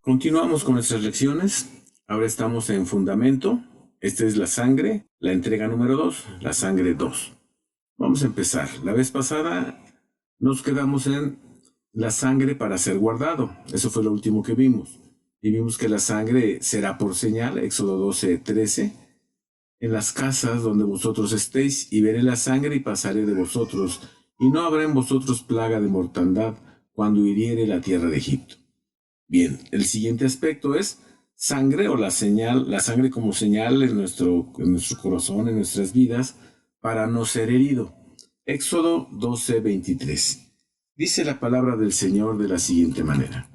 Continuamos con nuestras lecciones. Ahora estamos en fundamento. Esta es la sangre, la entrega número 2, la sangre 2. Vamos a empezar. La vez pasada nos quedamos en la sangre para ser guardado. Eso fue lo último que vimos. Y vimos que la sangre será por señal, Éxodo 12:13. En las casas donde vosotros estéis, y veré la sangre y pasaré de vosotros, y no habrá en vosotros plaga de mortandad cuando hiriere la tierra de Egipto. Bien, el siguiente aspecto es sangre o la señal, la sangre como señal en nuestro corazón, en nuestras vidas, para no ser herido. Éxodo 12:23. Dice la palabra del Señor de la siguiente manera.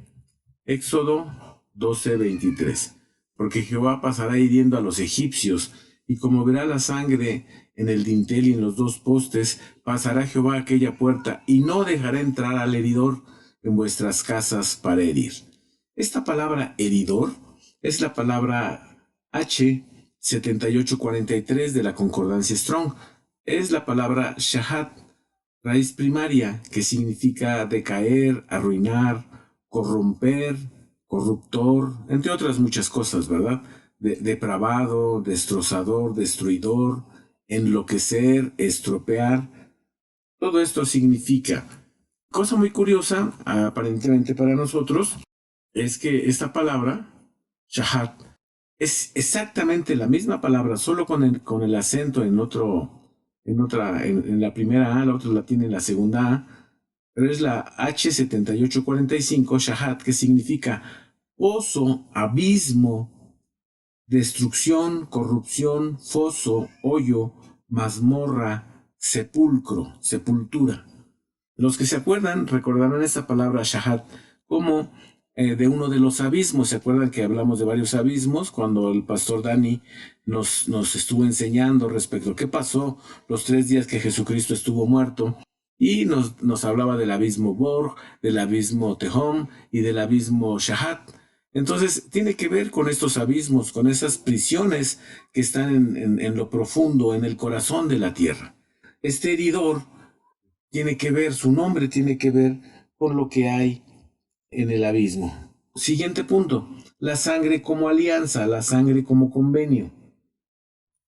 Éxodo 12:23. Porque Jehová pasará hiriendo a los egipcios, y como verá la sangre en el dintel y en los dos postes, pasará Jehová aquella puerta, y no dejará entrar al heridor en vuestras casas para herir. Esta palabra heridor es la palabra H7843 de la concordancia Strong. Es la palabra shahat, raíz primaria, que significa decaer, arruinar, corromper, corruptor, entre otras muchas cosas, ¿verdad? Depravado, destrozador, destruidor, enloquecer, estropear. Todo esto significa. Cosa muy curiosa, aparentemente para nosotros, es que esta palabra, shahat, es exactamente la misma palabra, solo con el acento en la primera A, la otra la tiene en la segunda A, pero es la H7845, shahat, que significa pozo, abismo, destrucción, corrupción, foso, hoyo, mazmorra, sepulcro, sepultura. Los que se acuerdan recordarán esta palabra shahat como de uno de los abismos. ¿Se acuerdan que hablamos de varios abismos cuando el pastor Dani nos estuvo enseñando respecto a qué pasó los 3 días que Jesucristo estuvo muerto? Y nos hablaba del abismo Borg, del abismo Tehom y del abismo Shahat. Entonces tiene que ver con estos abismos, con esas prisiones que están en lo profundo, en el corazón de la tierra. Este heridor tiene que ver, su nombre tiene que ver con lo que hay en el abismo. Siguiente punto, la sangre como alianza, la sangre como convenio.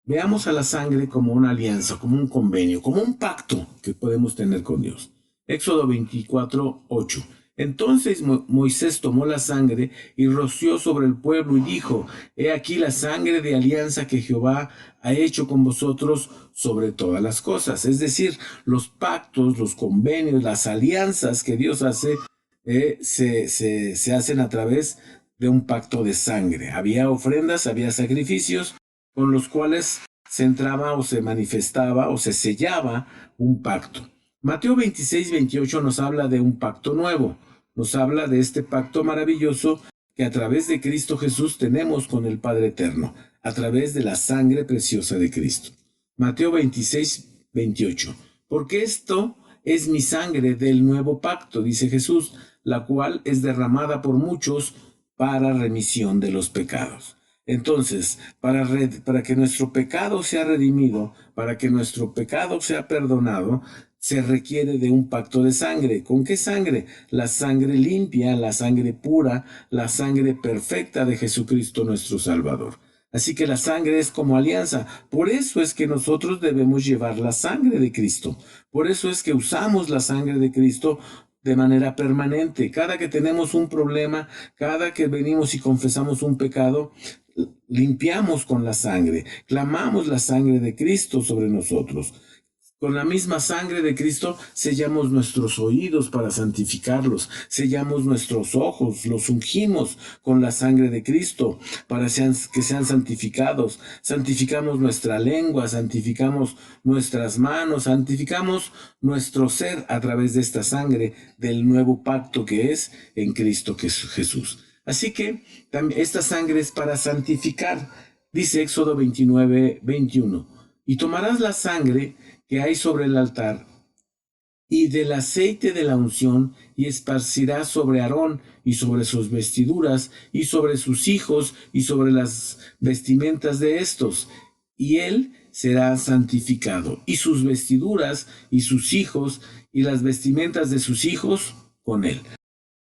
Veamos a la sangre como una alianza, como un convenio, como un pacto que podemos tener con Dios. Éxodo 24:8. Entonces Moisés tomó la sangre y roció sobre el pueblo y dijo: He aquí la sangre de alianza que Jehová ha hecho con vosotros sobre todas las cosas. Es decir, los pactos, los convenios, las alianzas que Dios hace se hacen a través de un pacto de sangre. Había ofrendas, había sacrificios con los cuales se entraba o se manifestaba o se sellaba un pacto. Mateo 26:28 nos habla de un pacto nuevo, nos habla de este pacto maravilloso que a través de Cristo Jesús tenemos con el Padre Eterno, a través de la sangre preciosa de Cristo. Mateo 26:28. Porque esto es mi sangre del nuevo pacto, dice Jesús, la cual es derramada por muchos para remisión de los pecados. Entonces, para que nuestro pecado sea redimido, para que nuestro pecado sea perdonado, se requiere de un pacto de sangre. ¿Con qué sangre? La sangre limpia, la sangre pura, la sangre perfecta de Jesucristo nuestro Salvador. Así que la sangre es como alianza. Por eso es que nosotros debemos llevar la sangre de Cristo. Por eso es que usamos la sangre de Cristo de manera permanente. Cada que tenemos un problema, cada que venimos y confesamos un pecado, limpiamos con la sangre, clamamos la sangre de Cristo sobre nosotros. Con la misma sangre de Cristo sellamos nuestros oídos para santificarlos, sellamos nuestros ojos, los ungimos con la sangre de Cristo para que sean santificados. Santificamos nuestra lengua, santificamos nuestras manos, santificamos nuestro ser a través de esta sangre del nuevo pacto que es en Cristo Jesús. Así que esta sangre es para santificar. Dice Éxodo 29:21. Y tomarás la sangre que hay sobre el altar y del aceite de la unción, y esparcirás sobre Aarón y sobre sus vestiduras y sobre sus hijos y sobre las vestimentas de estos, y él será santificado, y sus vestiduras y sus hijos y las vestimentas de sus hijos con él.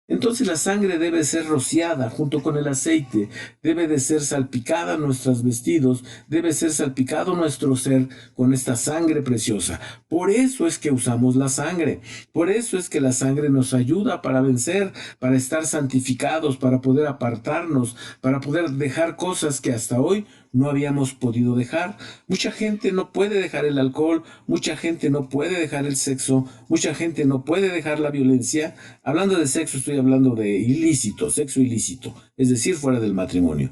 Entonces la sangre debe ser rociada junto con el aceite, debe de ser salpicada nuestros vestidos, debe ser salpicado nuestro ser con esta sangre preciosa. Por eso es que usamos la sangre, por eso es que la sangre nos ayuda para vencer, para estar santificados, para poder apartarnos, para poder dejar cosas que hasta hoy no habíamos podido dejar. Mucha gente no puede dejar el alcohol, mucha gente no puede dejar el sexo, mucha gente no puede dejar la violencia. Hablando de sexo, estoy hablando de ilícito, sexo ilícito, es decir, fuera del matrimonio.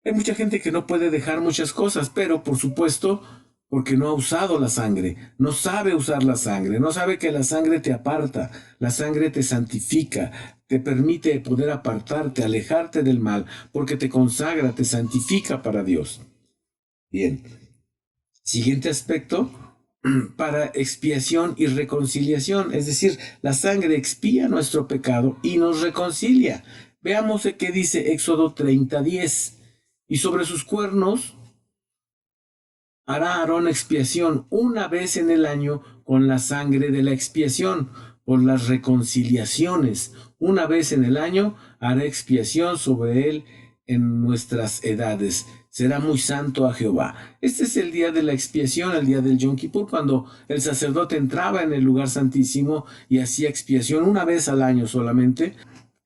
Hay mucha gente que no puede dejar muchas cosas, pero por supuesto, porque no ha usado la sangre, no sabe usar la sangre, no sabe que la sangre te aparta, la sangre te santifica, te permite poder apartarte, alejarte del mal, porque te consagra, te santifica para Dios. Bien, siguiente aspecto, para expiación y reconciliación, es decir, la sangre expía nuestro pecado y nos reconcilia. Veamos qué dice Éxodo 30:10. Y sobre sus cuernos hará Aarón expiación una vez en el año con la sangre de la expiación, por las reconciliaciones. Una vez en el año hará expiación sobre él en nuestras edades. Será muy santo a Jehová. Este es el día de la expiación, el día del Yom Kippur, cuando el sacerdote entraba en el lugar santísimo y hacía expiación una vez al año solamente,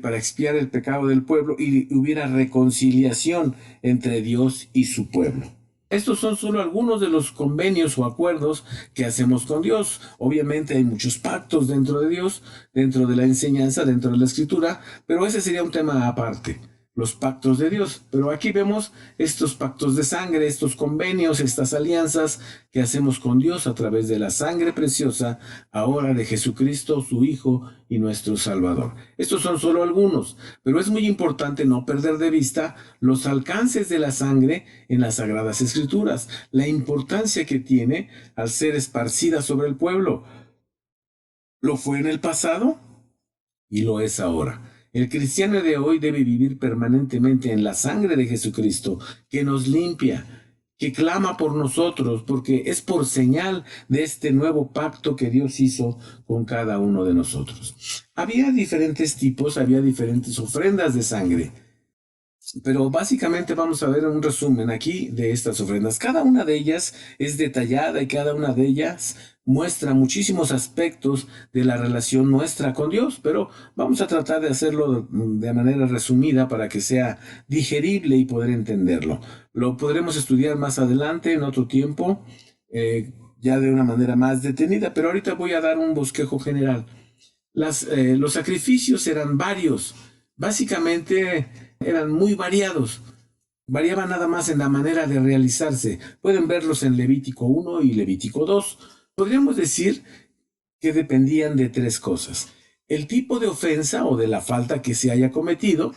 para expiar el pecado del pueblo y hubiera reconciliación entre Dios y su pueblo. Estos son solo algunos de los convenios o acuerdos que hacemos con Dios. Obviamente hay muchos pactos dentro de Dios, dentro de la enseñanza, dentro de la escritura, pero ese sería un tema aparte, los pactos de Dios. Pero aquí vemos estos pactos de sangre, estos convenios, estas alianzas que hacemos con Dios a través de la sangre preciosa, ahora de Jesucristo, su Hijo y nuestro Salvador. Estos son solo algunos, pero es muy importante no perder de vista los alcances de la sangre en las Sagradas Escrituras, la importancia que tiene al ser esparcida sobre el pueblo. Lo fue en el pasado y lo es ahora. El cristiano de hoy debe vivir permanentemente en la sangre de Jesucristo, que nos limpia, que clama por nosotros, porque es por señal de este nuevo pacto que Dios hizo con cada uno de nosotros. Había diferentes tipos, había diferentes ofrendas de sangre, pero básicamente vamos a ver un resumen aquí de estas ofrendas. Cada una de ellas es detallada y cada una de ellas muestra muchísimos aspectos de la relación nuestra con Dios, pero vamos a tratar de hacerlo de manera resumida para que sea digerible y poder entenderlo. Lo podremos estudiar más adelante, en otro tiempo, ya de una manera más detenida, pero ahorita voy a dar un bosquejo general. Los sacrificios eran varios, básicamente eran muy variados. Variaban nada más en la manera de realizarse. Pueden verlos en Levítico 1 y Levítico 2. Podríamos decir que dependían de tres cosas: el tipo de ofensa o de la falta que se haya cometido,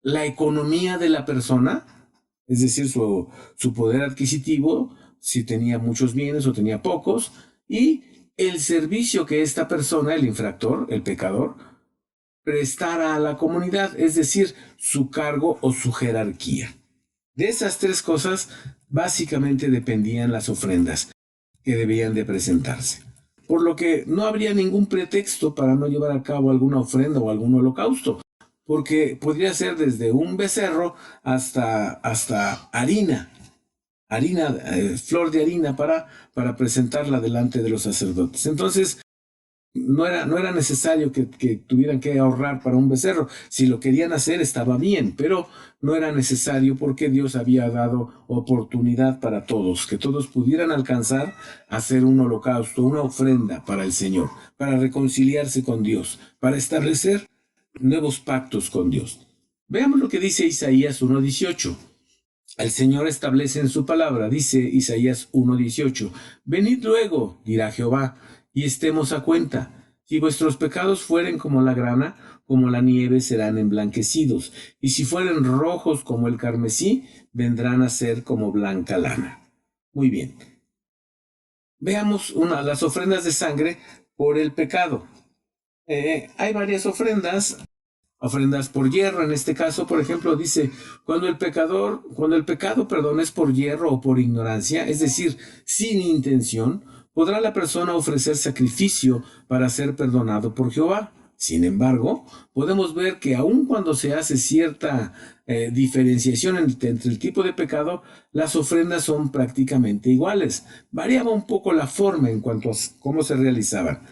la economía de la persona, es decir, su poder adquisitivo, si tenía muchos bienes o tenía pocos, y el servicio que esta persona, el infractor, el pecador, prestara a la comunidad, es decir, su cargo o su jerarquía. De esas tres cosas básicamente dependían las ofrendas que debían de presentarse. Por lo que no habría ningún pretexto para no llevar a cabo alguna ofrenda o algún holocausto, porque podría ser desde un becerro hasta harina, flor de harina para presentarla delante de los sacerdotes. Entonces, no era necesario que tuvieran que ahorrar para un becerro. Si lo querían hacer estaba bien, pero no era necesario porque Dios había dado oportunidad para todos, que todos pudieran alcanzar a hacer un holocausto, una ofrenda para el Señor, para reconciliarse con Dios, para establecer nuevos pactos con Dios. Veamos lo que dice Isaías 1:18. El Señor establece en su palabra, dice Isaías 1:18, venid luego, dirá Jehová, y estemos a cuenta. Si vuestros pecados fueren como la grana, como la nieve serán emblanquecidos, y si fueren rojos como el carmesí, vendrán a ser como blanca lana. Muy bien. Veamos las ofrendas de sangre por el pecado. Hay varias ofrendas por hierro. En este caso, por ejemplo, dice, cuando el pecado, es por hierro o por ignorancia, es decir, sin intención, podrá la persona ofrecer sacrificio para ser perdonado por Jehová. Sin embargo, podemos ver que aun cuando se hace cierta diferenciación entre el tipo de pecado, las ofrendas son prácticamente iguales. Variaba un poco la forma en cuanto a cómo se realizaban.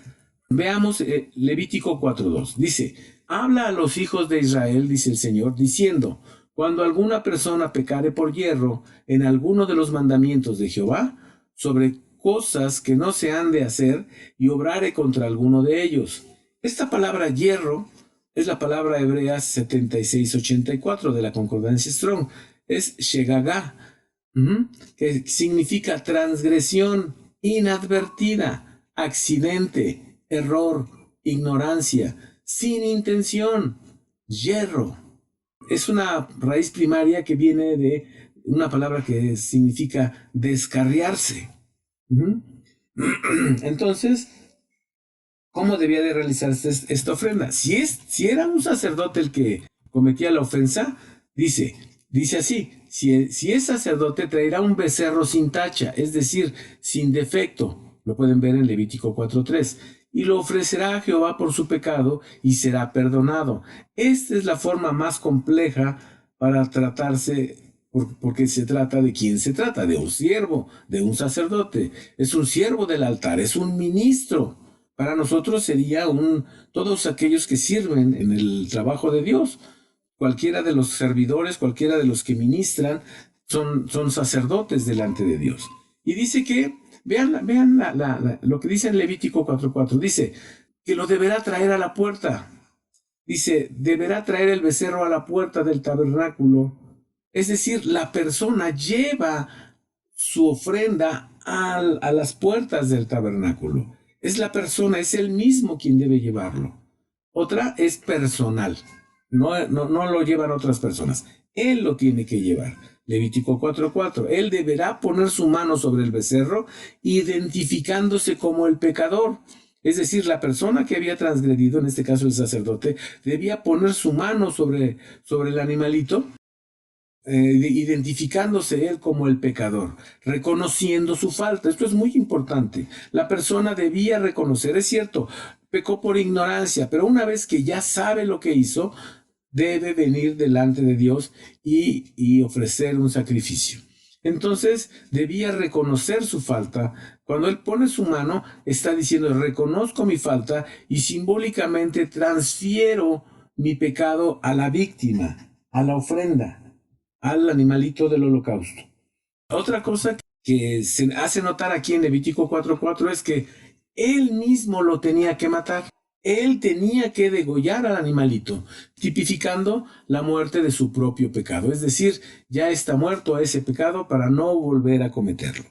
Veamos Levítico 4:2. Dice, habla a los hijos de Israel, dice el Señor, diciendo, cuando alguna persona pecare por yerro en alguno de los mandamientos de Jehová, sobre cosas que no se han de hacer, y obrare contra alguno de ellos. Esta palabra hierro es la palabra hebrea 7684 de la Concordancia Strong. Es shegagá, que significa transgresión inadvertida, accidente, error, ignorancia, sin intención, yerro. Es una raíz primaria que viene de una palabra que significa descarriarse. Entonces, ¿cómo debía de realizarse esta ofrenda? Si era un sacerdote el que cometía la ofensa, dice así, si es sacerdote traerá un becerro sin tacha, es decir, sin defecto, lo pueden ver en Levítico 4:3, y lo ofrecerá a Jehová por su pecado y será perdonado. Esta es la forma más compleja para tratarse, porque se trata de quién se trata, de un siervo, de un sacerdote, es un siervo del altar, es un ministro. Para nosotros sería todos aquellos que sirven en el trabajo de Dios. Cualquiera de los servidores, cualquiera de los que ministran, son sacerdotes delante de Dios. Y dice que, vean lo que dice en Levítico 4:4, dice que lo deberá traer a la puerta. Dice, deberá traer el becerro a la puerta del tabernáculo. Es decir, la persona lleva su ofrenda a las puertas del tabernáculo. Es la persona, es él mismo quien debe llevarlo. Otra es personal. No lo llevan otras personas. Él lo tiene que llevar. Levítico 4:4. Él deberá poner su mano sobre el becerro, identificándose como el pecador. Es decir, la persona que había transgredido, en este caso el sacerdote, debía poner su mano sobre el animalito, identificándose él como el pecador, reconociendo su falta. Esto es muy importante. La persona debía reconocer, es cierto, pecó por ignorancia, pero una vez que ya sabe lo que hizo, debe venir delante de Dios y ofrecer un sacrificio. Entonces debía reconocer su falta. Cuando él pone su mano, está diciendo, reconozco mi falta y simbólicamente transfiero mi pecado a la víctima, a la ofrenda, al animalito del holocausto. Otra cosa que se hace notar aquí en Levítico 4:4 es que él mismo lo tenía que matar. Él tenía que degollar al animalito, tipificando la muerte de su propio pecado. Es decir, ya está muerto a ese pecado para no volver a cometerlo.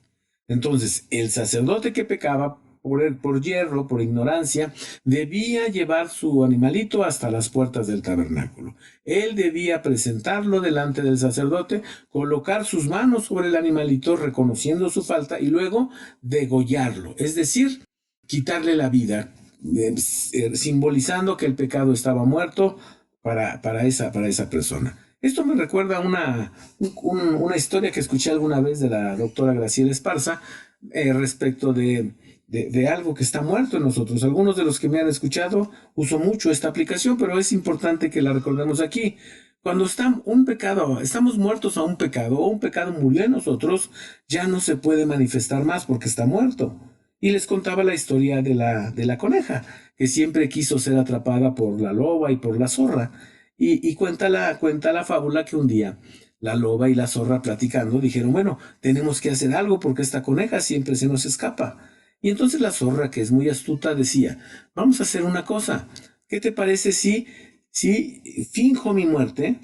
Entonces, el sacerdote que pecaba por hierro, por ignorancia, debía llevar su animalito hasta las puertas del tabernáculo. Él debía presentarlo delante del sacerdote, colocar sus manos sobre el animalito, reconociendo su falta, y luego degollarlo, es decir, quitarle la vida, simbolizando que el pecado estaba muerto para esa persona. Esto me recuerda a una historia que escuché alguna vez de la doctora Graciela Esparza respecto de algo que está muerto en nosotros. Algunos de los que me han escuchado uso mucho esta aplicación, pero es importante que la recordemos aquí. Cuando estamos muertos a un pecado, o un pecado murió en nosotros, ya no se puede manifestar más porque está muerto. Y les contaba la historia de la coneja, que siempre quiso ser atrapada por la loba y por la zorra. Y cuenta la fábula que un día la loba y la zorra, platicando, dijeron, bueno, tenemos que hacer algo porque esta coneja siempre se nos escapa. Y entonces la zorra, que es muy astuta, decía, vamos a hacer una cosa. ¿Qué te parece si finjo mi muerte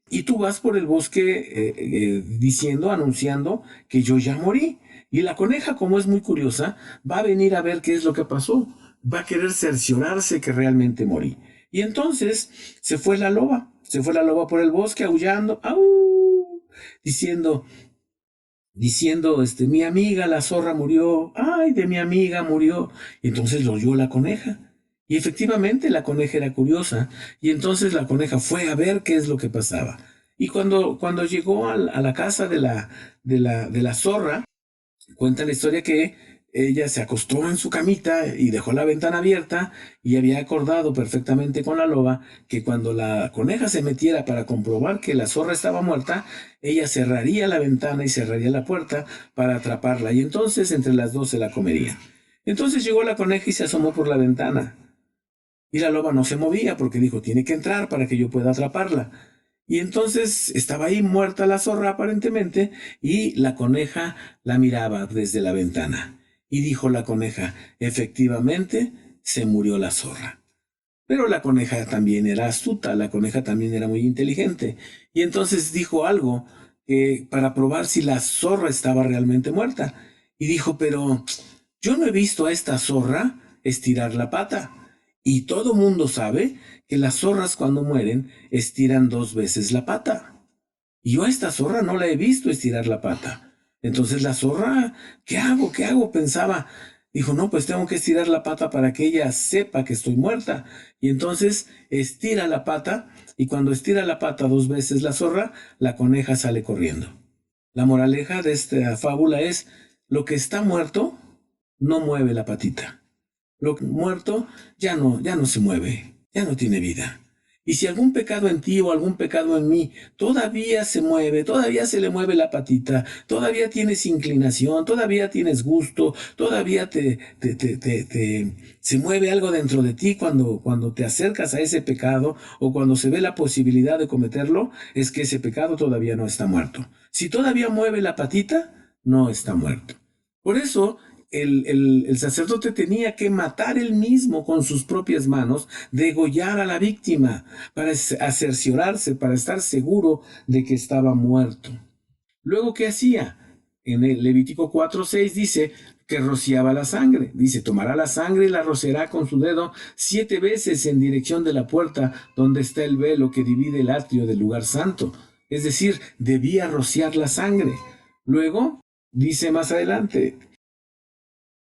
y tú vas por el bosque anunciando que yo ya morí? Y la coneja, como es muy curiosa, va a venir a ver qué es lo que pasó. Va a querer cerciorarse que realmente morí. Y entonces se fue la loba por el bosque aullando, ¡au!, diciendo, mi amiga la zorra murió, ay, de mi amiga murió. Y entonces lo oyó la coneja. Y efectivamente la coneja era curiosa. Y entonces la coneja fue a ver qué es lo que pasaba. Y cuando llegó a la casa de la zorra, cuenta la historia que ella se acostó en su camita y dejó la ventana abierta y había acordado perfectamente con la loba que cuando la coneja se metiera para comprobar que la zorra estaba muerta, ella cerraría la ventana y cerraría la puerta para atraparla y entonces entre las dos se la comerían. Entonces llegó la coneja y se asomó por la ventana. Y la loba no se movía porque dijo, tiene que entrar para que yo pueda atraparla. Y entonces estaba ahí muerta la zorra aparentemente y la coneja la miraba desde la ventana. Y dijo la coneja, efectivamente, se murió la zorra. Pero la coneja también era astuta, la coneja también era muy inteligente. Y entonces dijo algo para probar si la zorra estaba realmente muerta. Y dijo, pero yo no he visto a esta zorra estirar la pata. Y todo mundo sabe que las zorras cuando mueren estiran 2 veces la pata. Y yo a esta zorra no la he visto estirar la pata. Entonces la zorra, ¿qué hago? ¿Qué hago? Pensaba. Dijo, no, pues tengo que estirar la pata para que ella sepa que estoy muerta. Y entonces estira la pata, y cuando estira la pata 2 veces la zorra, la coneja sale corriendo. La moraleja de esta fábula es, lo que está muerto no mueve la patita. Lo muerto ya no se mueve, ya no tiene vida. Y si algún pecado en ti o algún pecado en mí todavía se mueve, todavía se le mueve la patita, todavía tienes inclinación, todavía tienes gusto, todavía se mueve algo dentro de ti cuando te acercas a ese pecado o cuando se ve la posibilidad de cometerlo, es que ese pecado todavía no está muerto. Si todavía mueve la patita, no está muerto. Por eso, el sacerdote tenía que matar él mismo con sus propias manos, degollar a la víctima para cerciorarse, para estar seguro de que estaba muerto. Luego, ¿qué hacía? En el Levítico 4:6 dice que rociaba la sangre. Dice, tomará la sangre y la rociará con su dedo 7 veces en dirección de la puerta donde está el velo que divide el atrio del lugar santo. Es decir, debía rociar la sangre. Luego, dice más adelante,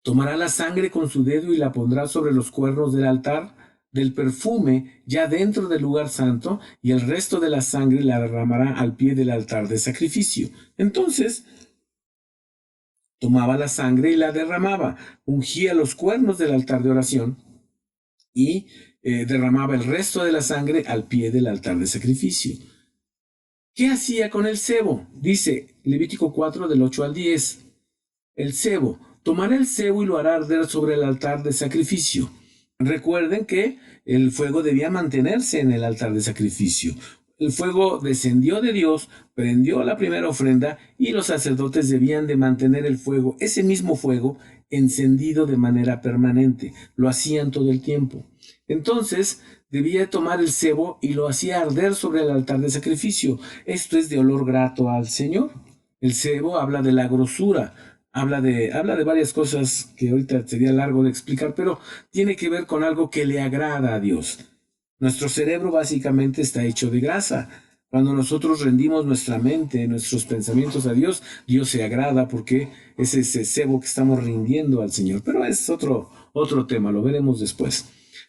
tomará la sangre con su dedo y la pondrá sobre los cuernos del altar del perfume ya dentro del lugar santo, y el resto de la sangre la derramará al pie del altar de sacrificio. Entonces, tomaba la sangre y la derramaba, ungía los cuernos del altar de oración y derramaba el resto de la sangre al pie del altar de sacrificio. ¿Qué hacía con el sebo? Dice Levítico 4 del 8 al 10. El sebo. Tomará el sebo y lo hará arder sobre el altar de sacrificio. Recuerden que el fuego debía mantenerse en el altar de sacrificio. El fuego descendió de Dios, prendió la primera ofrenda y los sacerdotes debían de mantener el fuego, ese mismo fuego, encendido de manera permanente. Lo hacían todo el tiempo. Entonces, debía tomar el sebo y lo hacía arder sobre el altar de sacrificio. Esto es de olor grato al Señor. El sebo habla de la grosura. Habla de varias cosas que ahorita sería largo de explicar, pero tiene que ver con algo que le agrada a Dios. Nuestro cerebro básicamente está hecho de grasa. Cuando nosotros rendimos nuestra mente, nuestros pensamientos a Dios, Dios se agrada porque es ese sebo que estamos rindiendo al Señor. Pero es otro tema, lo veremos después.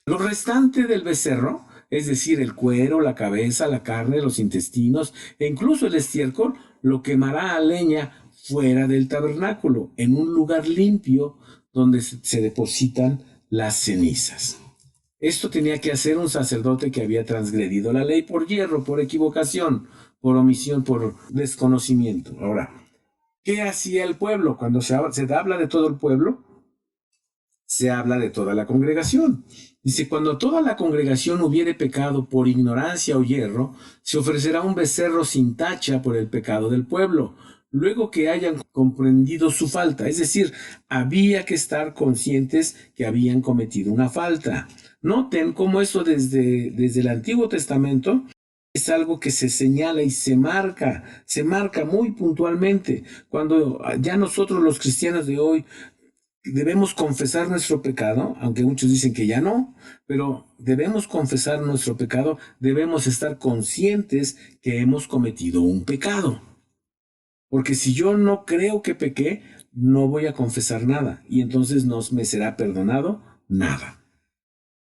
Lo restante del becerro, es decir, el cuero, la cabeza, la carne, los intestinos e incluso el estiércol, lo quemará a leña fuera del tabernáculo, en un lugar limpio donde se depositan las cenizas. Esto tenía que hacer un sacerdote que había transgredido la ley por yerro, por equivocación, por omisión, por desconocimiento. Ahora, ¿qué hacía el pueblo? Cuando se habla de todo el pueblo, se habla de toda la congregación. Dice, cuando toda la congregación hubiere pecado por ignorancia o yerro, se ofrecerá un becerro sin tacha por el pecado del pueblo, luego que hayan comprendido su falta. Es decir, había que estar conscientes que habían cometido una falta. Noten cómo eso desde el Antiguo Testamento es algo que se señala y se marca muy puntualmente. Cuando ya nosotros los cristianos de hoy debemos confesar nuestro pecado, aunque muchos dicen que ya no, pero debemos confesar nuestro pecado, debemos estar conscientes que hemos cometido un pecado. Porque si yo no creo que pequé, no voy a confesar nada, y entonces no me será perdonado nada.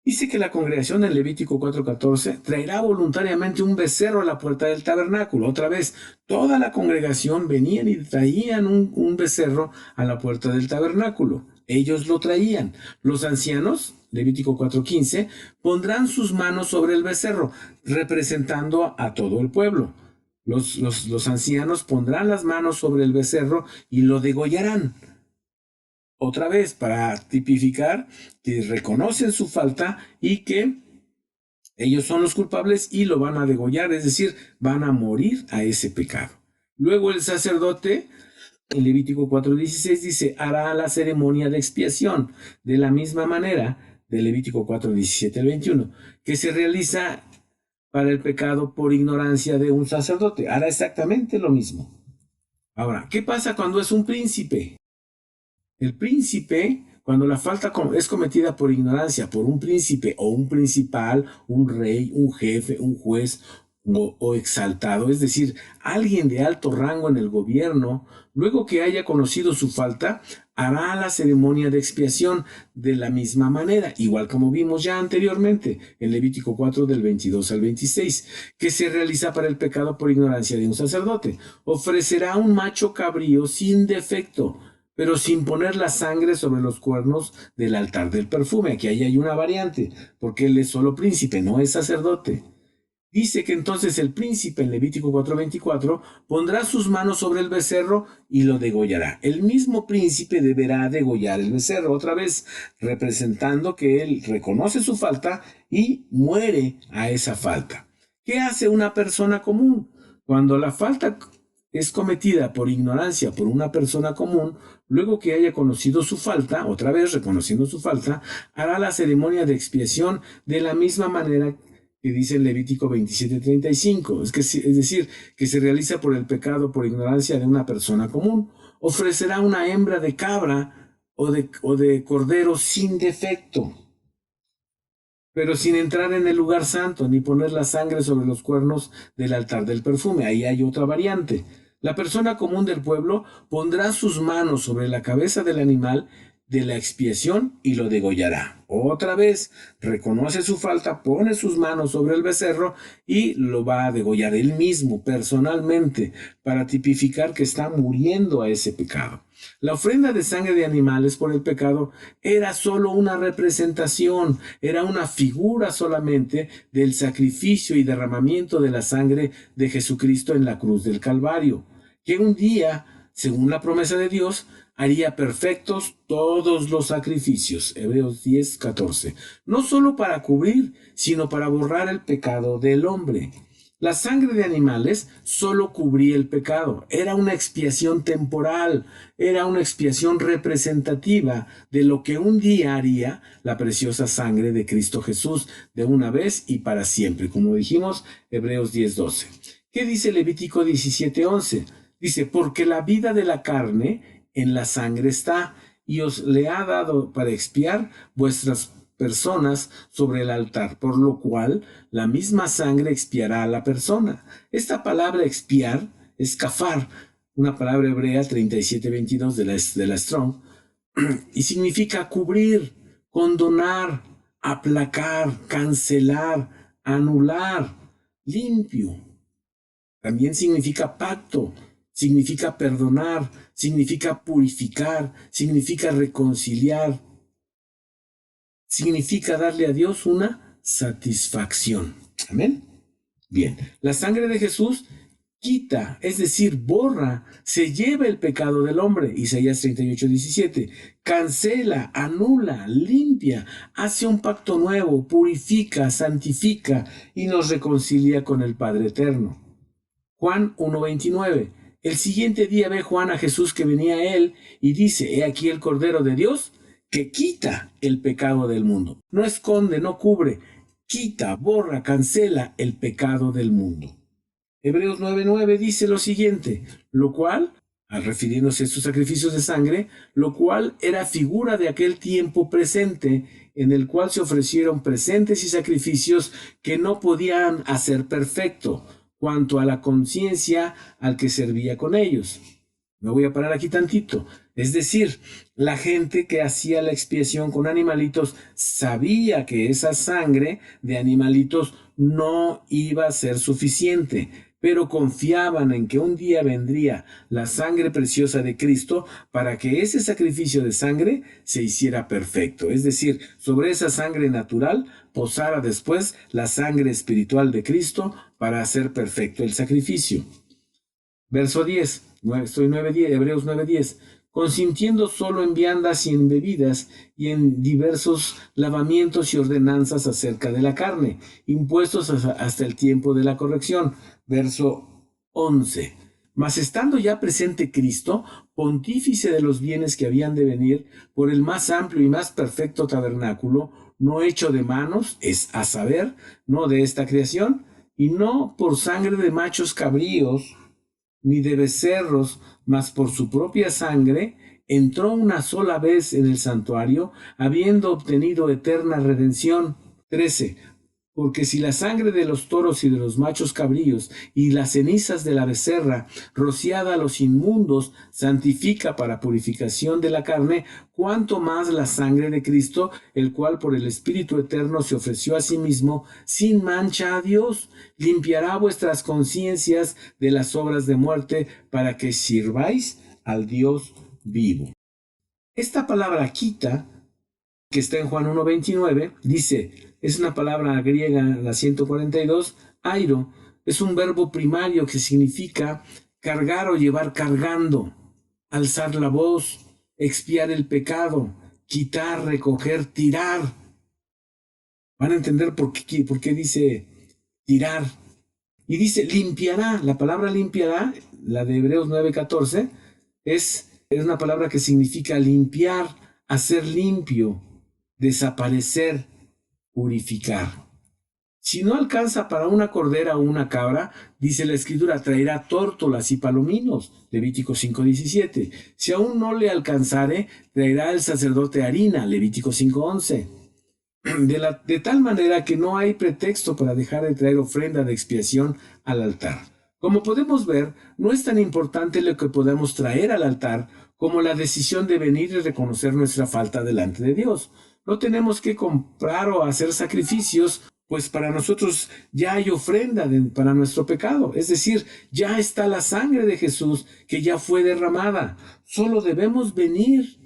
Dice que la congregación en Levítico 4:14 traerá voluntariamente un becerro a la puerta del tabernáculo. Otra vez, toda la congregación venían y traían un becerro a la puerta del tabernáculo. ellos lo traían. Los ancianos, Levítico 4:15, pondrán sus manos sobre el becerro, representando a todo el pueblo. Los ancianos pondrán las manos sobre el becerro y lo degollarán. Otra vez, para tipificar que reconocen su falta y que ellos son los culpables y lo van a degollar, es decir, van a morir a ese pecado. Luego el sacerdote, en Levítico 4:16, dice, hará la ceremonia de expiación, de la misma manera, de Levítico 4:17 al 21, que se realiza para el pecado por ignorancia de un sacerdote. Hará exactamente lo mismo. Ahora, ¿qué pasa cuando es un príncipe? El príncipe, cuando la falta es cometida por ignorancia por un príncipe o un principal, un rey, un jefe, un juez o exaltado, es decir, alguien de alto rango en el gobierno, luego que haya conocido su falta, hará la ceremonia de expiación de la misma manera, igual como vimos ya anteriormente en Levítico 4 del 22 al 26, que se realiza para el pecado por ignorancia de un sacerdote. Ofrecerá un macho cabrío sin defecto, pero sin poner la sangre sobre los cuernos del altar del perfume. Aquí hay una variante, porque él es solo príncipe, no es sacerdote. Dice que entonces el príncipe en Levítico 4:24 pondrá sus manos sobre el becerro y lo degollará. El mismo príncipe deberá degollar el becerro, otra vez representando que él reconoce su falta y muere a esa falta. ¿Qué hace una persona común? Cuando la falta es cometida por ignorancia por una persona común, luego que haya conocido su falta, otra vez reconociendo su falta, hará la ceremonia de expiación de la misma manera que dice en Levítico 27:35, es decir, que se realiza por el pecado por ignorancia de una persona común. Ofrecerá una hembra de cabra o de cordero sin defecto, pero sin entrar en el lugar santo, ni poner la sangre sobre los cuernos del altar del perfume. Ahí hay otra variante. La persona común del pueblo pondrá sus manos sobre la cabeza del animal de la expiación y lo degollará. Otra vez, reconoce su falta, pone sus manos sobre el becerro y lo va a degollar él mismo, personalmente, para tipificar que está muriendo a ese pecado. La ofrenda de sangre de animales por el pecado era solo una representación, era una figura solamente del sacrificio y derramamiento de la sangre de Jesucristo en la cruz del Calvario, que un día, según la promesa de Dios, haría perfectos todos los sacrificios. Hebreos 10:14. No solo para cubrir, sino para borrar el pecado del hombre. La sangre de animales solo cubría el pecado. Era una expiación temporal, era una expiación representativa de lo que un día haría la preciosa sangre de Cristo Jesús de una vez y para siempre. Como dijimos, Hebreos 10:12. ¿Qué dice Levítico 17:11? Dice, porque la vida de la carne en la sangre está, y os le ha dado para expiar vuestras personas sobre el altar, por lo cual la misma sangre expiará a la persona. Esta palabra expiar es kafar, una palabra hebrea 37:22 de la Strong, y significa cubrir, condonar, aplacar, cancelar, anular, limpio. También significa pacto, significa perdonar, significa purificar, significa reconciliar, significa darle a Dios una satisfacción. Amén. Bien, la sangre de Jesús quita, es decir, borra, se lleva el pecado del hombre. Isaías 38:17. Cancela, anula, limpia, hace un pacto nuevo, purifica, santifica y nos reconcilia con el Padre eterno. Juan 1:29. El siguiente día ve Juan a Jesús que venía a él y dice, he aquí el Cordero de Dios que quita el pecado del mundo. No esconde, no cubre, quita, borra, cancela el pecado del mundo. Hebreos 9:9 dice lo siguiente, lo cual, al refiriéndose a estos sacrificios de sangre, lo cual era figura de aquel tiempo presente en el cual se ofrecieron presentes y sacrificios que no podían hacer perfecto cuanto a la conciencia al que servía con ellos. Me voy a parar aquí tantito. Es decir, la gente que hacía la expiación con animalitos sabía que esa sangre de animalitos no iba a ser suficiente, pero confiaban en que un día vendría la sangre preciosa de Cristo para que ese sacrificio de sangre se hiciera perfecto. Es decir, sobre esa sangre natural posara después la sangre espiritual de Cristo para hacer perfecto el sacrificio. Verso 10, Hebreos 9:10. Consintiendo solo en viandas y en bebidas y en diversos lavamientos y ordenanzas acerca de la carne, impuestos hasta el tiempo de la corrección. Verso 11. Mas estando ya presente Cristo, pontífice de los bienes que habían de venir, por el más amplio y más perfecto tabernáculo, no hecho de manos, es a saber, no de esta creación, y no por sangre de machos cabríos, ni de becerros, mas por su propia sangre, entró una sola vez en el santuario, habiendo obtenido eterna redención. 13. Porque si la sangre de los toros y de los machos cabríos y las cenizas de la becerra, rociada a los inmundos, santifica para purificación de la carne, cuánto más la sangre de Cristo, el cual por el Espíritu Eterno se ofreció a sí mismo, sin mancha a Dios, limpiará vuestras conciencias de las obras de muerte, para que sirváis al Dios vivo. Esta palabra quita, que está en Juan 1:29, dice, es una palabra griega, la 142, airo, es un verbo primario que significa cargar o llevar cargando, alzar la voz, expiar el pecado, quitar, recoger, tirar. Van a entender por qué dice tirar. Y dice limpiará, la palabra limpiará, la de Hebreos 9:14, es una palabra que significa limpiar, hacer limpio, desaparecer, purificar. Si no alcanza para una cordera o una cabra, dice la Escritura, traerá tórtolas y palominos, Levítico 5:17. Si aún no le alcanzare, traerá el sacerdote harina, Levítico 5:11. De tal manera que no hay pretexto para dejar de traer ofrenda de expiación al altar. Como podemos ver, no es tan importante lo que podamos traer al altar como la decisión de venir y reconocer nuestra falta delante de Dios. No tenemos que comprar o hacer sacrificios, pues para nosotros ya hay ofrenda para nuestro pecado. Es decir, ya está la sangre de Jesús que ya fue derramada. Solo debemos venir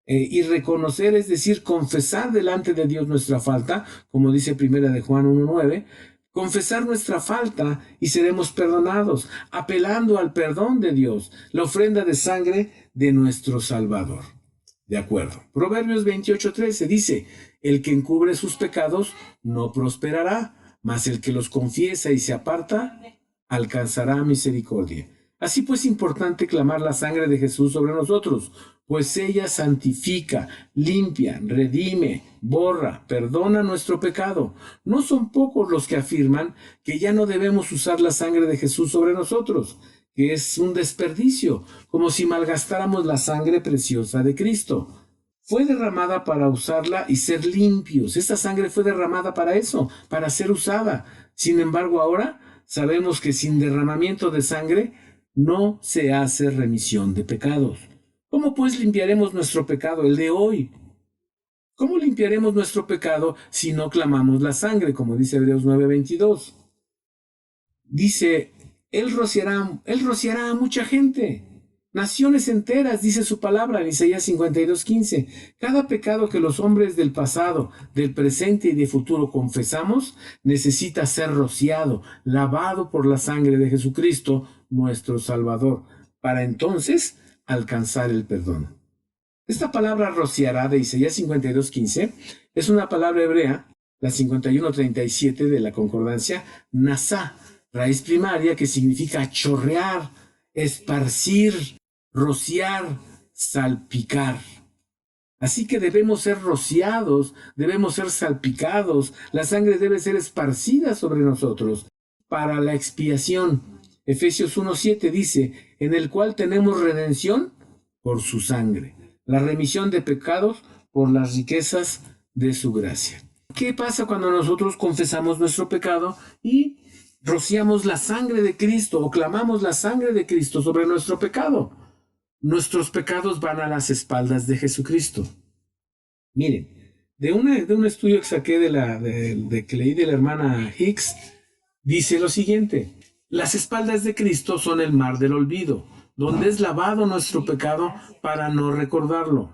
y reconocer, es decir, confesar delante de Dios nuestra falta, como dice primera de Juan 1:9, confesar nuestra falta y seremos perdonados, apelando al perdón de Dios, la ofrenda de sangre de nuestro Salvador. De acuerdo. Proverbios 28:13 dice, el que encubre sus pecados no prosperará, mas el que los confiesa y se aparta alcanzará misericordia. Así pues es importante clamar la sangre de Jesús sobre nosotros, pues ella santifica, limpia, redime, borra, perdona nuestro pecado. No son pocos los que afirman que ya no debemos usar la sangre de Jesús sobre nosotros, que es un desperdicio, como si malgastáramos la sangre preciosa de Cristo. Fue derramada para usarla y ser limpios. Esta sangre fue derramada para eso, para ser usada. Sin embargo, ahora sabemos que sin derramamiento de sangre no se hace remisión de pecados. ¿Cómo pues limpiaremos nuestro pecado, el de hoy? ¿Cómo limpiaremos nuestro pecado si no clamamos la sangre, como dice Hebreos 9:22? Dice, Él rociará a mucha gente, naciones enteras, dice su palabra en Isaías 52:15. Cada pecado que los hombres del pasado, del presente y del futuro confesamos, necesita ser rociado, lavado por la sangre de Jesucristo, nuestro Salvador, para entonces alcanzar el perdón. Esta palabra rociará de Isaías 52:15 es una palabra hebrea, la 51:37 de la concordancia, nasá, raíz primaria que significa chorrear, esparcir, rociar, salpicar. Así que debemos ser rociados, debemos ser salpicados, la sangre debe ser esparcida sobre nosotros para la expiación. Efesios 1:7 dice, en el cual tenemos redención por su sangre, la remisión de pecados por las riquezas de su gracia. ¿Qué pasa cuando nosotros confesamos nuestro pecado y rociamos la sangre de Cristo o clamamos la sangre de Cristo sobre nuestro pecado? Nuestros pecados van a las espaldas de Jesucristo. Miren, de un estudio que saqué que leí de la hermana Hicks, dice lo siguiente: Las espaldas de Cristo son el mar del olvido, donde es lavado nuestro pecado para no recordarlo,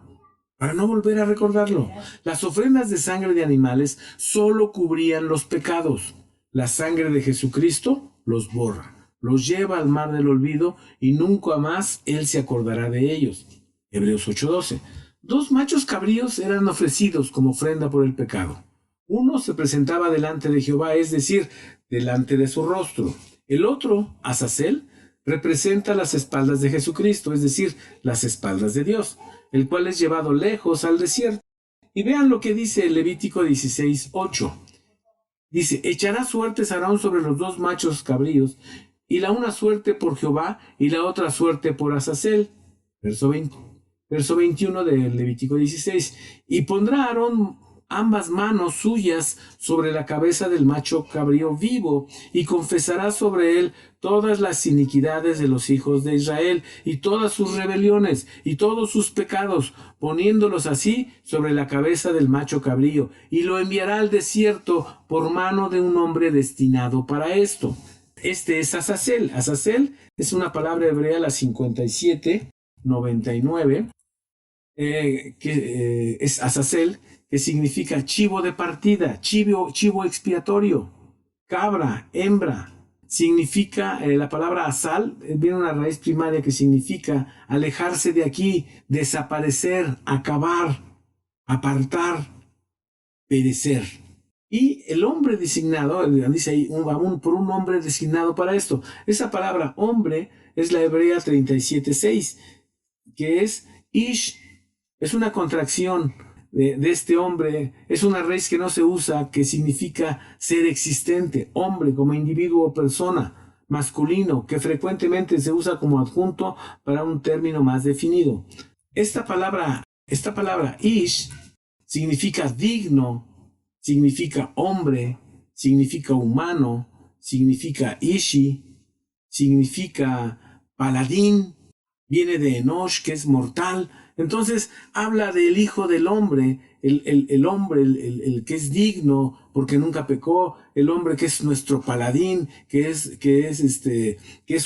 para no volver a recordarlo. Las ofrendas de sangre de animales solo cubrían los pecados. La sangre de Jesucristo los borra, los lleva al mar del olvido y nunca más Él se acordará de ellos. Hebreos 8:12. 2 machos cabríos eran ofrecidos como ofrenda por el pecado. Uno se presentaba delante de Jehová, es decir, delante de su rostro. El otro, Azazel, representa las espaldas de Jesucristo, es decir, las espaldas de Dios, el cual es llevado lejos al desierto. Y vean lo que dice el Levítico 16:8. Dice, echará suertes Aarón sobre los 2 machos cabríos, y la una suerte por Jehová, y la otra suerte por Azazel. Verso 21 del Levítico 16. Y pondrá Aarón ambas manos suyas sobre la cabeza del macho cabrío vivo, y confesará sobre él todas las iniquidades de los hijos de Israel, y todas sus rebeliones, y todos sus pecados, poniéndolos así sobre la cabeza del macho cabrío, y lo enviará al desierto por mano de un hombre destinado para esto. Este es Azazel. Azazel es una palabra hebrea, la 5799, que es Azazel, que significa chivo de partida, chivo expiatorio, cabra, hembra. Significa, la palabra azal, viene una raíz primaria que significa alejarse de aquí, desaparecer, acabar, apartar, perecer. Y el hombre designado, dice ahí, por un hombre designado para esto. Esa palabra hombre es la hebrea 37:6, que es Ish, es una contracción de este hombre, es una raíz que no se usa, que significa ser existente, hombre como individuo o persona, masculino, que frecuentemente se usa como adjunto para un término más definido. Esta palabra Ish significa digno, significa hombre, significa humano, significa Ishi, significa paladín, viene de Enosh, que es mortal. Entonces habla del Hijo del Hombre, el hombre, el que es digno porque nunca pecó, el hombre que es nuestro paladín, que es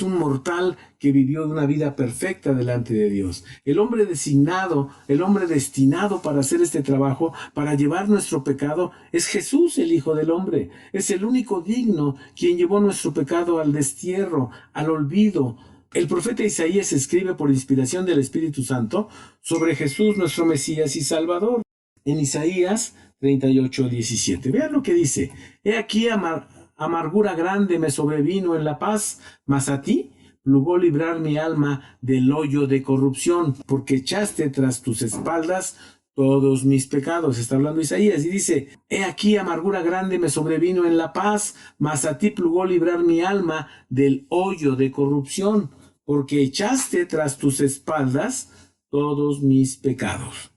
un mortal que vivió una vida perfecta delante de Dios. El hombre designado, el hombre destinado para hacer este trabajo, para llevar nuestro pecado, es Jesús, el Hijo del Hombre. Es el único digno quien llevó nuestro pecado al destierro, al olvido. El profeta Isaías escribe por inspiración del Espíritu Santo sobre Jesús, nuestro Mesías y Salvador. En Isaías 38:17. Vean lo que dice. He aquí amargura grande me sobrevino en la paz, mas a ti plugó librar mi alma del hoyo de corrupción, porque echaste tras tus espaldas todos mis pecados. Está hablando Isaías y dice, he aquí amargura grande me sobrevino en la paz, mas a ti plugó librar mi alma del hoyo de corrupción, porque echaste tras tus espaldas todos mis pecados.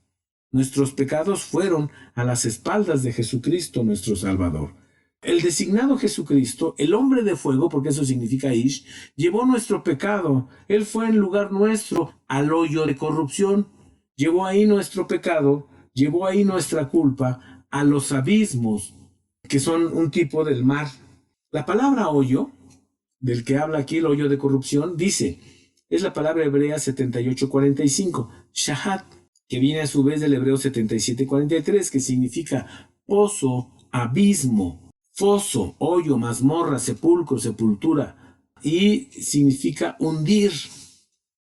Nuestros pecados fueron a las espaldas de Jesucristo, nuestro Salvador. El designado Jesucristo, el hombre de fuego, porque eso significa Ish, llevó nuestro pecado. Él fue en lugar nuestro al hoyo de corrupción. Llevó ahí nuestro pecado, llevó ahí nuestra culpa a los abismos, que son un tipo del mar. La palabra hoyo, del que habla aquí el hoyo de corrupción, dice, es la palabra hebrea 78:45, shahat, que viene a su vez del hebreo 77:43, que significa pozo, abismo, foso, hoyo, mazmorra, sepulcro, sepultura, y significa hundir.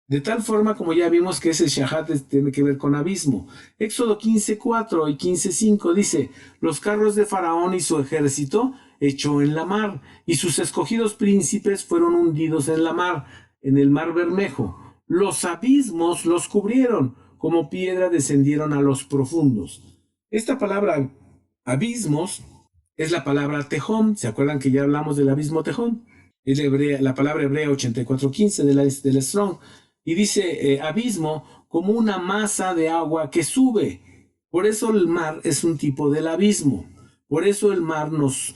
De tal forma, como ya vimos, que ese shahat tiene que ver con abismo. Éxodo 15:4 y 15:5 dice, los carros de Faraón y su ejército echó en la mar, y sus escogidos príncipes fueron hundidos en la mar, en el mar Bermejo. Los abismos los cubrieron, como piedra descendieron a los profundos. Esta palabra abismos es la palabra tejón. ¿Se acuerdan que ya hablamos del abismo tejón? Es la palabra hebrea 84:15 de la Strong. Y dice abismo como una masa de agua que sube. Por eso el mar es un tipo del abismo. Por eso el mar nos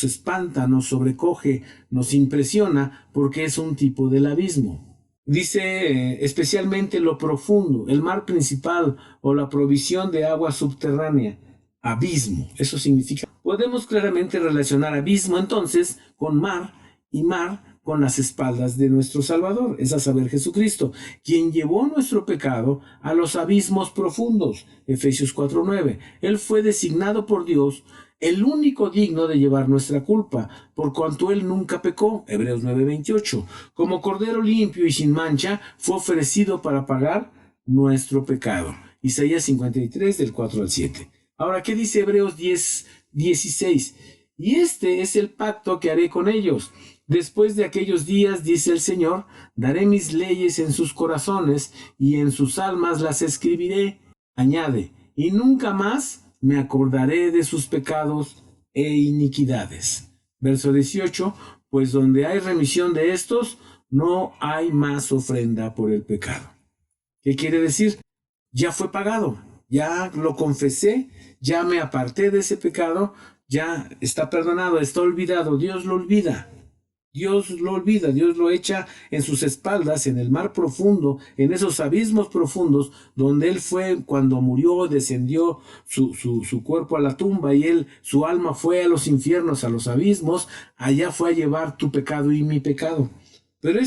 espanta, nos sobrecoge, nos impresiona, porque es un tipo del abismo. Dice especialmente lo profundo, el mar principal o la provisión de agua subterránea. Abismo, eso significa. Podemos claramente relacionar abismo entonces con mar, y mar con las espaldas de nuestro Salvador, es a saber Jesucristo, quien llevó nuestro pecado a los abismos profundos, Efesios 4:9. Él fue designado por Dios el único digno de llevar nuestra culpa, por cuanto él nunca pecó, Hebreos 9:28. Como cordero limpio y sin mancha, fue ofrecido para pagar nuestro pecado, Isaías 53, del 4 al 7. Ahora, ¿qué dice Hebreos 10:16? Y este es el pacto que haré con ellos. Después de aquellos días, dice el Señor, daré mis leyes en sus corazones y en sus almas las escribiré. Añade, y nunca más me acordaré de sus pecados e iniquidades. Verso 18, pues donde hay remisión de estos, no hay más ofrenda por el pecado. ¿Qué quiere decir? Ya fue pagado, ya lo confesé, ya me aparté de ese pecado, ya está perdonado, está olvidado. Dios lo olvida. Dios lo olvida, Dios lo echa en sus espaldas, en el mar profundo, en esos abismos profundos, donde Él fue cuando murió, descendió su cuerpo a la tumba y su alma fue a los infiernos, a los abismos, allá fue a llevar tu pecado y mi pecado. Pero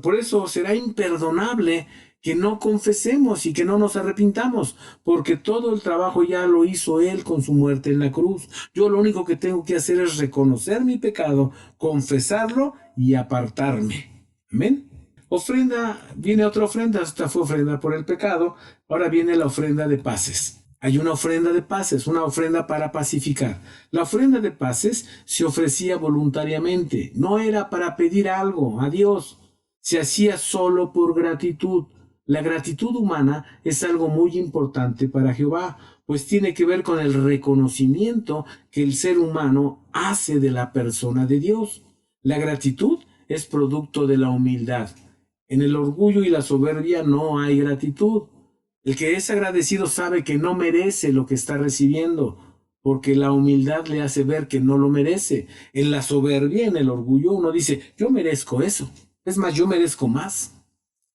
por eso será imperdonable que no confesemos y que no nos arrepintamos, porque todo el trabajo ya lo hizo Él con su muerte en la cruz. Yo lo único que tengo que hacer es reconocer mi pecado, confesarlo y apartarme. Amén. Viene otra ofrenda, esta fue ofrenda por el pecado, ahora viene la ofrenda de paces. Hay una ofrenda de paces, una ofrenda para pacificar. La ofrenda de paces se ofrecía voluntariamente, no era para pedir algo a Dios, se hacía solo por gratitud. La gratitud humana es algo muy importante para Jehová, pues tiene que ver con el reconocimiento que el ser humano hace de la persona de Dios. La gratitud es producto de la humildad. En el orgullo y la soberbia no hay gratitud. El que es agradecido sabe que no merece lo que está recibiendo, porque la humildad le hace ver que no lo merece. En la soberbia, en el orgullo, uno dice, yo merezco eso. Es más, yo merezco más.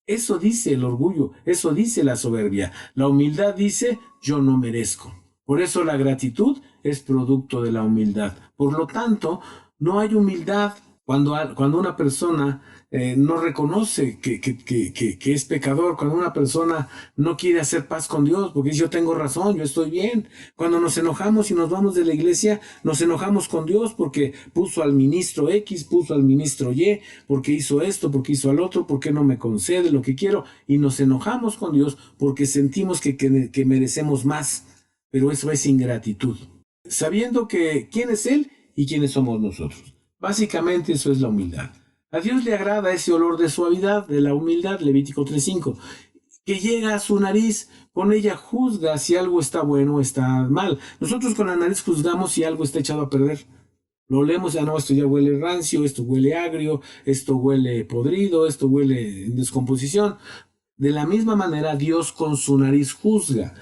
Eso dice el orgullo, eso dice la soberbia. La humildad dice, yo no merezco. Por eso la gratitud es producto de la humildad. Por lo tanto, no hay humildad cuando una persona no reconoce que es pecador, cuando una persona no quiere hacer paz con Dios, porque dice, yo tengo razón, yo estoy bien. Cuando nos enojamos y nos vamos de la iglesia, nos enojamos con Dios porque puso al ministro X, puso al ministro Y, porque hizo esto, porque hizo al otro, porque no me concede lo que quiero, y nos enojamos con Dios porque sentimos que merecemos más, pero eso es ingratitud. Sabiendo quién es Él y quiénes somos nosotros. Básicamente eso es la humildad. A Dios le agrada ese olor de suavidad, de la humildad, Levítico 3:5, que llega a su nariz, con ella juzga si algo está bueno o está mal. Nosotros con la nariz juzgamos si algo está echado a perder. Lo olemos, no, esto ya huele rancio, esto huele agrio, esto huele podrido, esto huele en descomposición. De la misma manera, Dios con su nariz juzga.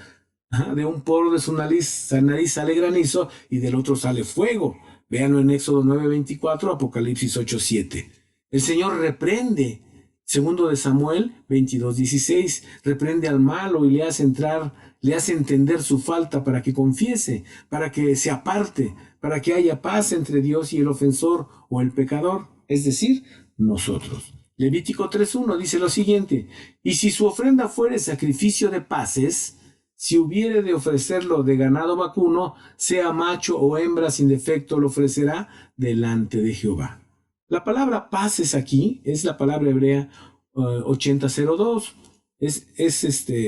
De un poro de su nariz sale granizo y del otro sale fuego. Véanlo en Éxodo 9:24, Apocalipsis 8:7. El Señor reprende, segundo de Samuel 22:16, reprende al malo y le hace entender su falta para que confiese, para que se aparte, para que haya paz entre Dios y el ofensor o el pecador, es decir, nosotros. Levítico 3:1 dice lo siguiente, y si su ofrenda fuere sacrificio de paces, si hubiere de ofrecerlo de ganado vacuno, sea macho o hembra sin defecto, lo ofrecerá delante de Jehová. La palabra paces aquí es la palabra hebrea 8002. Es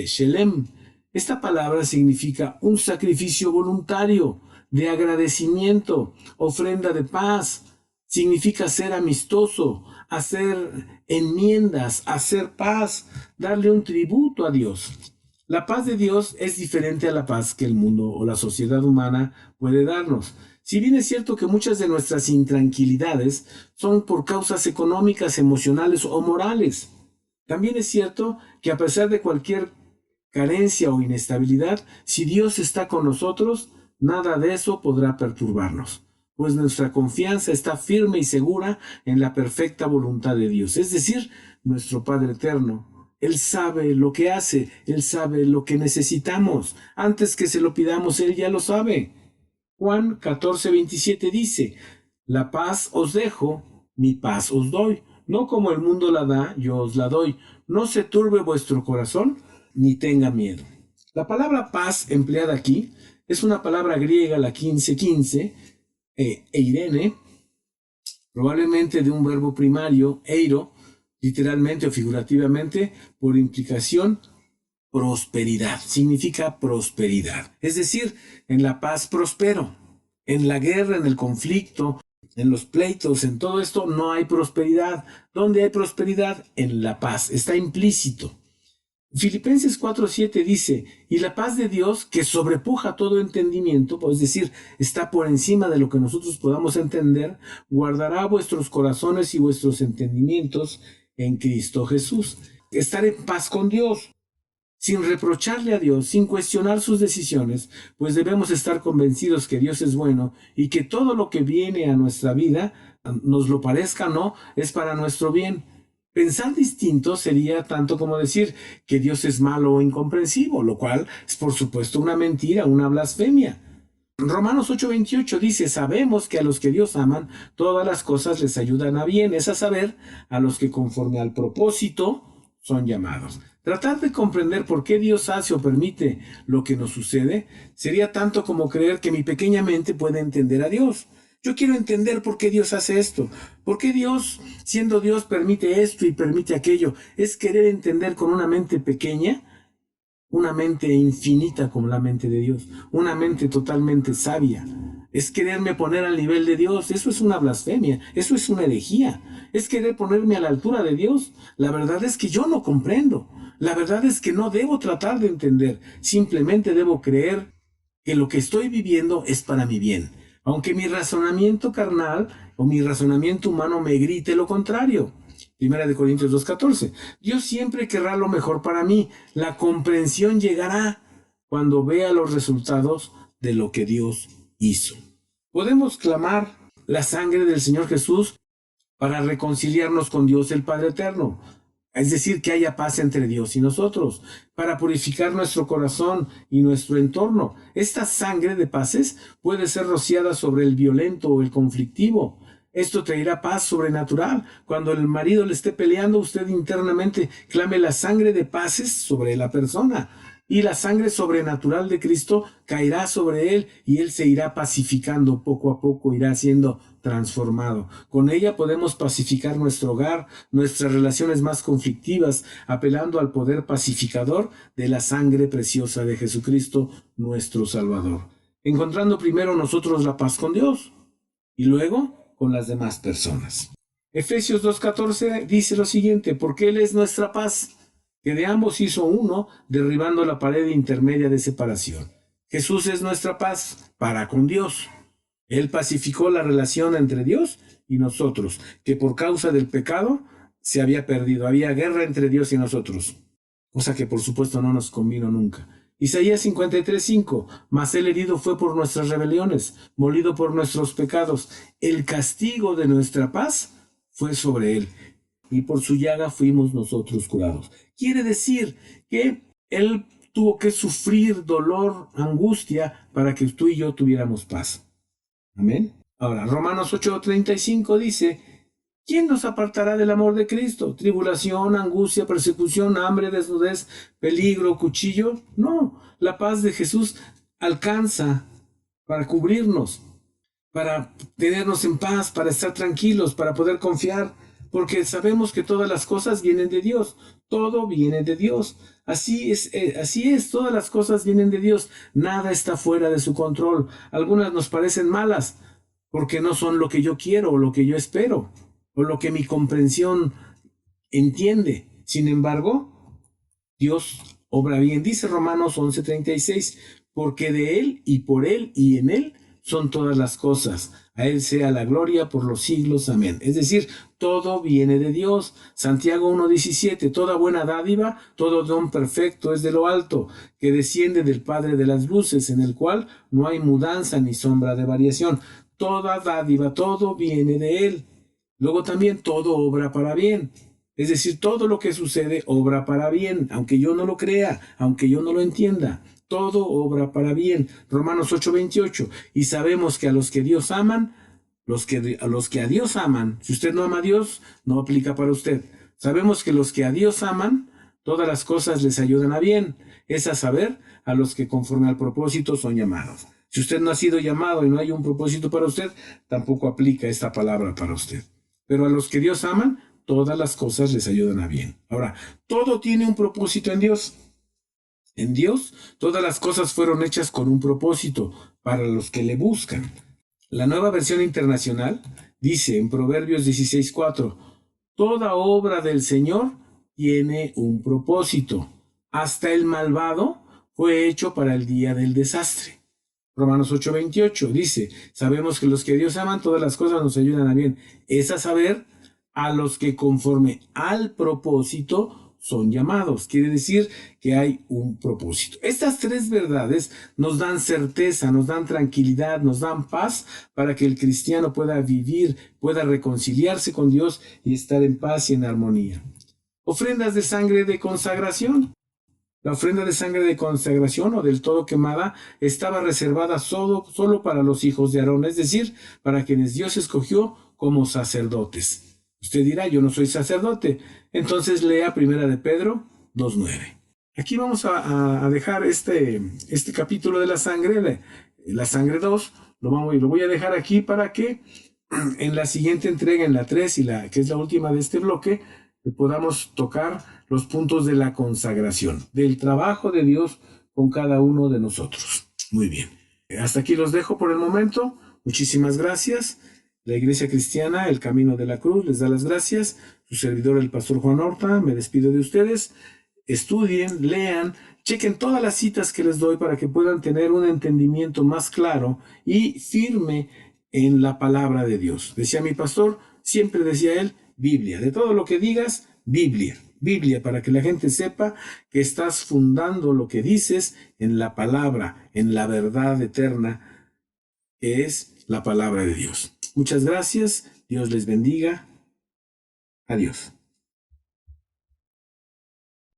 Shelem. Esta palabra significa un sacrificio voluntario, de agradecimiento, ofrenda de paz. Significa ser amistoso, hacer enmiendas, hacer paz, darle un tributo a Dios. La paz de Dios es diferente a la paz que el mundo o la sociedad humana puede darnos. Si bien es cierto que muchas de nuestras intranquilidades son por causas económicas, emocionales o morales, también es cierto que a pesar de cualquier carencia o inestabilidad, si Dios está con nosotros, nada de eso podrá perturbarnos, pues nuestra confianza está firme y segura en la perfecta voluntad de Dios, es decir, nuestro Padre Eterno. Él sabe lo que hace, Él sabe lo que necesitamos. Antes que se lo pidamos, Él ya lo sabe. Juan 14:27 dice, la paz os dejo, mi paz os doy. No como el mundo la da, yo os la doy. No se turbe vuestro corazón, ni tenga miedo. La palabra paz empleada aquí es una palabra griega, la 1515, eirene, probablemente de un verbo primario, eiro, literalmente o figurativamente, por implicación, prosperidad. Significa prosperidad. Es decir, en la paz prospero. En la guerra, en el conflicto, en los pleitos, en todo esto no hay prosperidad. ¿Dónde hay prosperidad? En la paz. Está implícito. Filipenses 4:7 dice, y la paz de Dios, que sobrepuja todo entendimiento, es decir, está por encima de lo que nosotros podamos entender, guardará vuestros corazones y vuestros entendimientos en Cristo Jesús. Estar en paz con Dios, sin reprocharle a Dios, sin cuestionar sus decisiones, pues debemos estar convencidos que Dios es bueno y que todo lo que viene a nuestra vida, nos lo parezca o no, es para nuestro bien. Pensar distinto sería tanto como decir que Dios es malo o incomprensivo, lo cual es por supuesto una mentira, una blasfemia. Romanos 8:28 dice, sabemos que a los que Dios aman, todas las cosas les ayudan a bien, es a saber, a los que conforme al propósito son llamados. Tratar de comprender por qué Dios hace o permite lo que nos sucede sería tanto como creer que mi pequeña mente puede entender a Dios. Yo quiero entender por qué Dios hace esto, por qué Dios, siendo Dios, permite esto y permite aquello. Es querer entender con una mente pequeña, una mente infinita como la mente de Dios, una mente totalmente sabia. Es quererme poner al nivel de Dios. Eso es una blasfemia, eso es una herejía. Es querer ponerme a la altura de Dios. La verdad es que yo no comprendo. La verdad es que no debo tratar de entender. Simplemente debo creer que lo que estoy viviendo es para mi bien. Aunque mi razonamiento carnal o mi razonamiento humano me grite lo contrario. 1 Corintios 2:14. Dios siempre querrá lo mejor para mí. La comprensión llegará cuando vea los resultados de lo que Dios hizo. Podemos clamar la sangre del Señor Jesús para reconciliarnos con Dios el Padre Eterno. Es decir, que haya paz entre Dios y nosotros, para purificar nuestro corazón y nuestro entorno. Esta sangre de paces puede ser rociada sobre el violento o el conflictivo. Esto traerá paz sobrenatural. Cuando el marido le esté peleando, usted internamente clame la sangre de paces sobre la persona. Y la sangre sobrenatural de Cristo caerá sobre él y él se irá pacificando poco a poco, irá siendo transformado. Con ella podemos pacificar nuestro hogar, nuestras relaciones más conflictivas, apelando al poder pacificador de la sangre preciosa de Jesucristo, nuestro Salvador. Encontrando primero nosotros la paz con Dios y luego con las demás personas. Efesios 2:14 dice lo siguiente, porque Él es nuestra paz, que de ambos hizo uno, derribando la pared intermedia de separación. Jesús es nuestra paz para con Dios. Él pacificó la relación entre Dios y nosotros, que por causa del pecado se había perdido. Había guerra entre Dios y nosotros, cosa que por supuesto no nos convino nunca. Isaías 53:5, mas el herido fue por nuestras rebeliones, molido por nuestros pecados. El castigo de nuestra paz fue sobre él, y por su llaga fuimos nosotros curados. Quiere decir que él tuvo que sufrir dolor, angustia, para que tú y yo tuviéramos paz. Amén. Ahora, Romanos 8:35 dice, ¿quién nos apartará del amor de Cristo? ¿Tribulación, angustia, persecución, hambre, desnudez, peligro, cuchillo? No, la paz de Jesús alcanza para cubrirnos, para tenernos en paz, para estar tranquilos, para poder confiar, porque sabemos que todas las cosas vienen de Dios. Todo viene de Dios. Así es, todas las cosas vienen de Dios. Nada está fuera de su control. Algunas nos parecen malas, porque no son lo que yo quiero o lo que yo espero, o lo que mi comprensión entiende. Sin embargo, Dios obra bien. Dice Romanos 11:36, porque de Él y por Él y en Él son todas las cosas. A Él sea la gloria por los siglos. Amén. Es decir, todo viene de Dios. Santiago 1:17, toda buena dádiva, todo don perfecto es de lo alto, que desciende del Padre de las luces, en el cual no hay mudanza ni sombra de variación. Toda dádiva, todo viene de Él. Luego también todo obra para bien. Es decir, todo lo que sucede obra para bien, aunque yo no lo crea, aunque yo no lo entienda. Todo obra para bien. Romanos 8:28. Y sabemos que a los que Dios aman, a los que a Dios aman. Si usted no ama a Dios, no aplica para usted. Sabemos que los que a Dios aman, todas las cosas les ayudan a bien. Es a saber, a los que conforme al propósito son llamados. Si usted no ha sido llamado y no hay un propósito para usted, tampoco aplica esta palabra para usted. Pero a los que Dios aman, todas las cosas les ayudan a bien. Ahora, todo tiene un propósito en Dios. En Dios, todas las cosas fueron hechas con un propósito para los que le buscan. La Nueva Versión Internacional dice en Proverbios 16:4, toda obra del Señor tiene un propósito. Hasta el malvado fue hecho para el día del desastre. Romanos 8:28 dice, sabemos que los que Dios aman, todas las cosas nos ayudan a bien. Es a saber, a los que conforme al propósito son llamados. Quiere decir que hay un propósito. Estas tres verdades nos dan certeza, nos dan tranquilidad, nos dan paz para que el cristiano pueda vivir, pueda reconciliarse con Dios y estar en paz y en armonía. Ofrendas de sangre de consagración. La ofrenda de sangre de consagración o del todo quemada estaba reservada solo para los hijos de Aarón, es decir, para quienes Dios escogió como sacerdotes. Usted dirá, yo no soy sacerdote. Entonces lea 1 de Pedro 2:9. Aquí vamos a dejar este capítulo de la sangre 2, lo voy a dejar aquí para que en la siguiente entrega, en la 3 que es la última de este bloque, podamos tocar los puntos de la consagración, del trabajo de Dios con cada uno de nosotros. Muy bien. Hasta aquí los dejo por el momento. Muchísimas gracias. La Iglesia Cristiana, El Camino de la Cruz, les da las gracias. Su servidor, el pastor Juan Horta, me despido de ustedes. Estudien, lean, chequen todas las citas que les doy para que puedan tener un entendimiento más claro y firme en la palabra de Dios. Decía mi pastor, siempre decía él, Biblia. De todo lo que digas, Biblia. Biblia, para que la gente sepa que estás fundando lo que dices en la palabra, en la verdad eterna, que es la palabra de Dios. Muchas gracias. Dios les bendiga. Adiós.